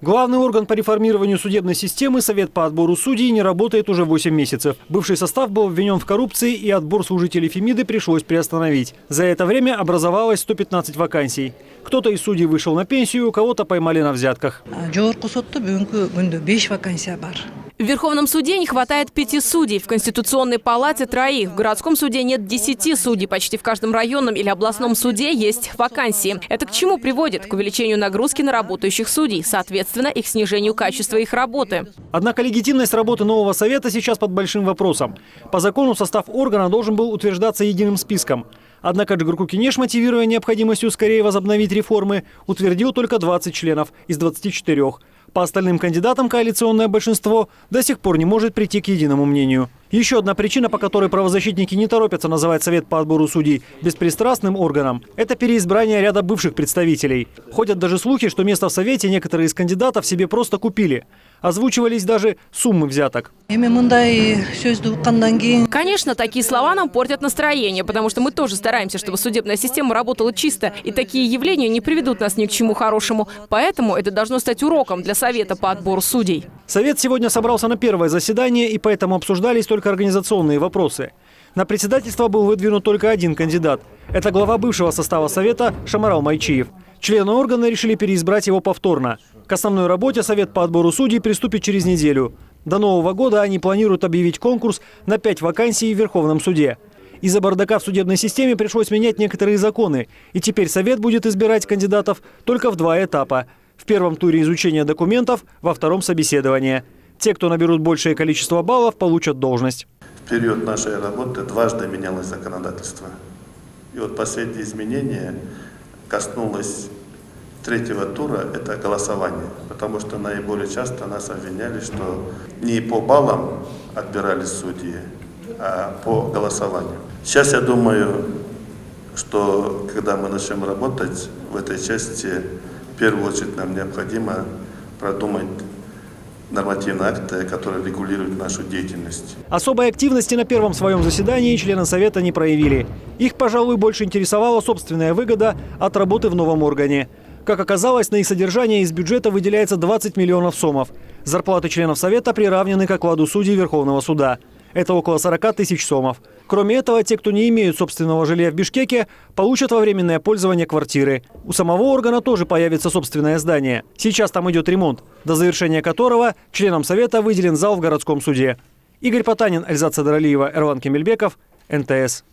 Главный орган по реформированию судебной системы, Совет по отбору судей, не работает уже 8 месяцев. Бывший состав был обвинен в коррупции, и отбор служителей Фемиды пришлось приостановить. За это время образовалось 115 вакансий. Кто-то из судей вышел на пенсию, кого-то поймали на взятках. В Верховном суде не хватает 5 судей, в Конституционной палате 3, в городском суде нет 10 судей, почти в каждом районном или областном суде есть вакансии. Это к чему приводит? К увеличению нагрузки на работающих судей, соответственно, и к снижению качества их работы. Однако легитимность работы нового совета сейчас под большим вопросом. По закону состав органа должен был утверждаться единым списком. Однако Джигурку Кинеш, мотивируя необходимостью скорее возобновить реформы, утвердил только 20 членов из 24. По остальным кандидатам коалиционное большинство до сих пор не может прийти к единому мнению. Еще одна причина, по которой правозащитники не торопятся называть Совет по отбору судей беспристрастным органом, это переизбрание ряда бывших представителей. Ходят даже слухи, что место в Совете некоторые из кандидатов себе просто купили. Озвучивались даже суммы взяток. Конечно, такие слова нам портят настроение, потому что мы тоже стараемся, чтобы судебная система работала чисто, и такие явления не приведут нас ни к чему хорошему. Поэтому это должно стать уроком для Совета по отбору судей. Совет сегодня собрался на первое заседание, и поэтому обсуждались только организационные вопросы. На председательство был выдвинут только один кандидат. Это глава бывшего состава Совета Шамарал Майчиев. Члены органа решили переизбрать его повторно. К основной работе Совет по отбору судей приступит через неделю. До Нового года они планируют объявить конкурс на 5 вакансий в Верховном суде. Из-за бардака в судебной системе пришлось менять некоторые законы. И теперь Совет будет избирать кандидатов только в 2 этапа. В первом туре изучения документов, во втором собеседования. Те, кто наберут большее количество баллов, получат должность. В период нашей работы дважды менялось законодательство. И вот последнее изменение коснулось 3-го тура, это голосование. Потому что наиболее часто нас обвиняли, что не по баллам отбирались судьи, а по голосованию. Сейчас я думаю, что когда мы начнем работать в этой части, в первую очередь нам необходимо продумать нормативные акты, которые регулируют нашу деятельность. Особой активности на первом своем заседании члены Совета не проявили. Их, пожалуй, больше интересовала собственная выгода от работы в новом органе. Как оказалось, на их содержание из бюджета выделяется 20 миллионов сомов. Зарплаты членов Совета приравнены к окладу судей Верховного суда. Это около 40 тысяч сомов. Кроме этого, те, кто не имеют собственного жилья в Бишкеке, получат во временное пользование квартиры. У самого органа тоже появится собственное здание. Сейчас там идет ремонт, до завершения которого членам Совета выделен зал в городском суде. Игорь Потанин, Эльзат Садралиева, Эрван Кемельбеков, НТС.